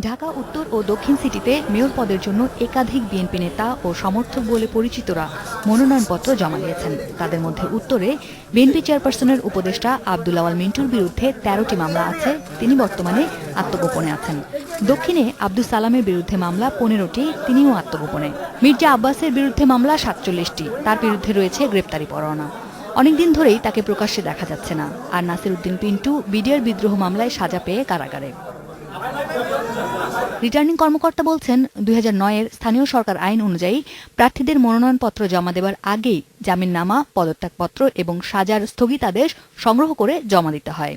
ঢাকা উত্তর ও দক্ষিণ সিটিতে মেয়র পদের জন্য একাধিক বিএনপি নেতা ও সমর্থক বলে পরিচিতরা মনোনয়নপত্র জমা দিয়েছেন। তাদের মধ্যে উত্তরে বিএনপি চেয়ারপারসনের উপদেষ্টা আব্দুল আওয়াল মিন্টুর বিরুদ্ধে ১৩টি মামলা আছে, তিনি বর্তমানে আত্মগোপনে আছেন। দক্ষিণে আব্দুল সালামের বিরুদ্ধে মামলা ১৫টি, তিনিও আত্মগোপনে। মির্জা আব্বাসের বিরুদ্ধে মামলা ৪৭টি, তার বিরুদ্ধে রয়েছে গ্রেপ্তারি পরোয়ানা। অনেকদিন ধরেই তাকে প্রকাশ্যে দেখা যাচ্ছে না। আর নাসির উদ্দিন পিন্টু বিডিআর বিদ্রোহ মামলায় সাজা পেয়ে কারাগারে। রিটার্নিং কর্মকর্তা বলছেন, ২০০৯-এর স্থানীয় সরকার আইন অনুযায়ী প্রার্থীদের মনোনয়নপত্র জমা দেওয়ার আগেই জামিননামা, পদত্যাগপত্র এবং সাজার স্থগিতাদেশ সংগ্রহ করে জমা দিতে হয়।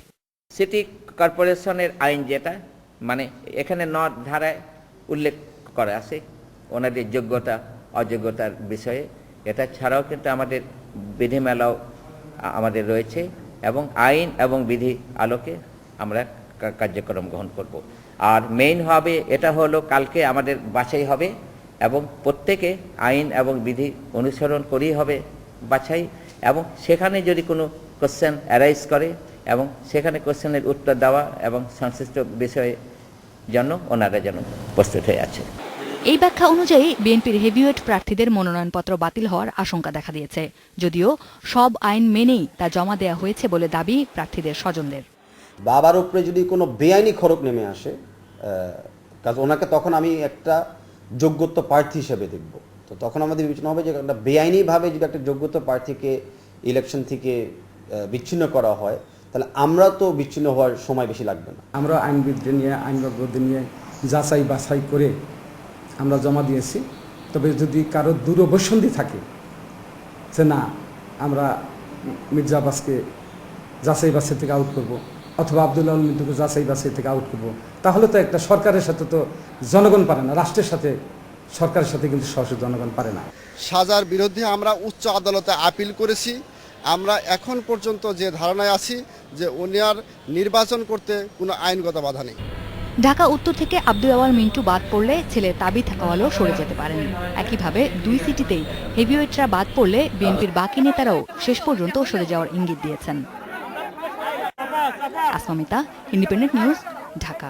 সিটি কর্পোরেশনের আইন যেটা, মানে এখানে ৯ ধারায় উল্লেখ করা আছে ওনাদের যোগ্যতা অযোগ্যতার বিষয়ে। এটা ছাড়াও কিন্তু আমাদের বিধিমালাও আমাদের রয়েছে এবং আইন এবং বিধি আলোকে আমরা কার্যক্রম গ্রহণ করব। আর মেইন হবে এটা হলো কালকে আমাদের বাছাই হবে এবং প্রত্যেকে আইন এবং বিধি অনুসরণ করেই হবে বাছাই, এবং সেখানে যদি কোনো কোশ্চেন অ্যারাইজ করে এবং সেখানে কোশ্চেনের উত্তর দেওয়া এবং সংশ্লিষ্ট বিষয়ে জন্য ওনারা যেন প্রস্তুত হয়ে আছে। এই ব্যাখ্যা অনুযায়ী বিএনপির হেভিওয়েট প্রার্থীদের মনোনয়নপত্র বাতিল হওয়ার আশঙ্কা দেখা দিয়েছে, যদিও সব আইন মেনেই তা জমা দেওয়া হয়েছে বলে দাবি প্রার্থীদের স্বজনদের। বাবার উপরে যদি কোনো বেআইনি খড়গ নেমে আসে, কারণ ওনাকে তখন আমি একটা যোগ্যতা প্রার্থী হিসেবে দেখব। তো তখন আমাদের বিবেচনা হবে যে একটা বেআইনিভাবে যদি একটা যোগ্যতা প্রার্থীকে ইলেকশন থেকে বিচ্ছিন্ন করা হয়, তাহলে আমরা তো বিচ্ছিন্ন হওয়ার সময় বেশি লাগবে না। আমরা আইনবিদদের নিয়ে, আইনজ্ঞদের নিয়ে যাচাই বাছাই করে আমরা জমা দিয়েছি। তবে যদি কারো দূরবসন্ধি থাকে যে না আমরা মির্জা আব্বাসকে যাচাই বাছাই থেকে আউট করব অথবা আব্দুল আওয়াল মিন্টুকে যাচাই বাছাই থেকে আউট করব, তাহলে তো একটা সরকারের সাথে তো জনগণ পারে না, রাষ্ট্রের সাথে সরকারের সাথে কিন্তু সরাসরি জনগণ পারে না। সাজার বিরুদ্ধে আমরা উচ্চ আদালতে আপিল করেছি। আমরা এখন পর্যন্ত যে ধারণায় আছি যে উনি আর নির্বাচন করতে কোনো আইনগত বাধা নেই। ঢাকা উত্তর থেকে আব্দুল আওয়াল মিন্টু বাদ পড়লে ছেলে তাবিথ আওয়ালও সরে যেতে পারেন। একইভাবে ২ সিটিতেই হেভিওয়েটরা বাদ পড়লে বিএনপির বাকি নেতারাও শেষ পর্যন্ত সরে যাওয়ার ইঙ্গিত দিয়েছেন। Asma Mita, independent news, Dhaka.